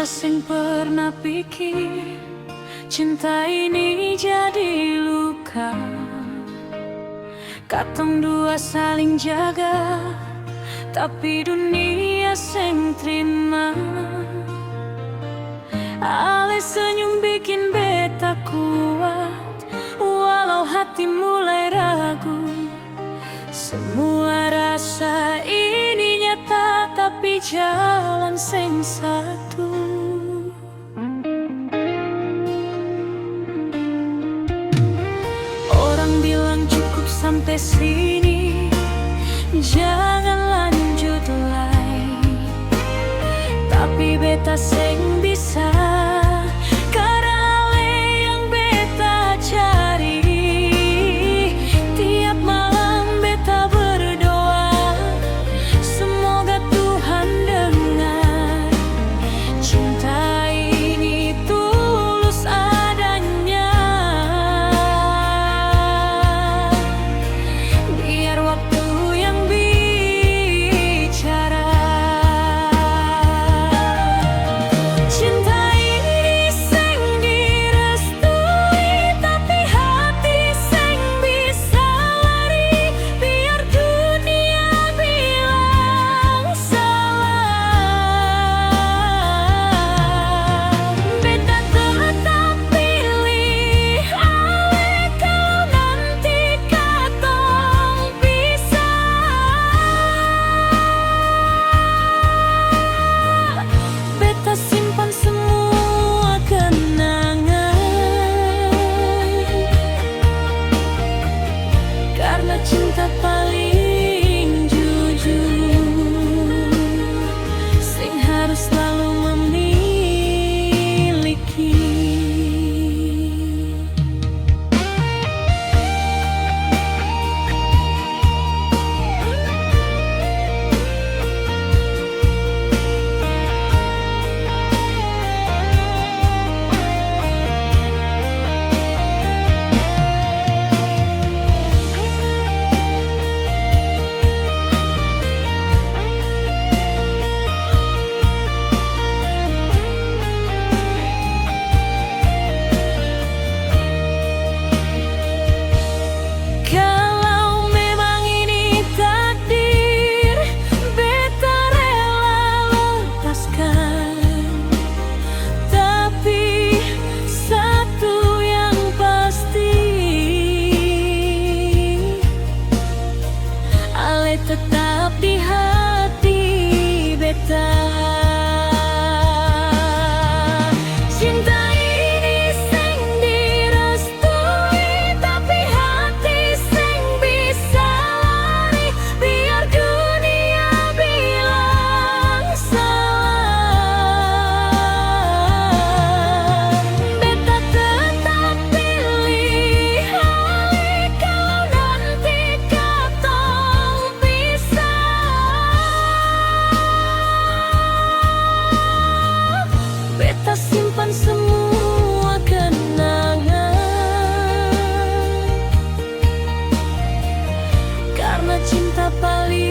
beta sing pernah pikir cinta ini jadi luka. Katong dua saling jaga, tapi dunia sing terima. Ale senyum bikin beta kuat, walau hati mulai ragu. Semua rasa ini nyata, tapi jalan sing satu. Orang bilang cukup sampai sini, jangan lanjut lagi. Tapi beta sing bisa, karena ale yang beta cari. Tiap malam beta berdoa, semoga Tuhan dengar. Cinta ini tulus adanya. Biar waktu yang bicara. Cinta ini sing direstui, tapi hati sing bisa lari. Biar dunia bilang salah, beta tetap pilih ale kalau nanti katong pisah. Beta simpan semua kenangan, karena cinta paling jujur, sing harus selalu memiliki. Kalau memang ini takdir, beta rela lepaskan. Tapi satu yang pasti, ale tetap di hati beta. Cinta ini sing direstui, tapi hati sing bisa lari. Biar dunia bilang salah, beta tetap pilih ale kalau nanti katong pisah. Beta simpan semua kenangan, karena cinta paling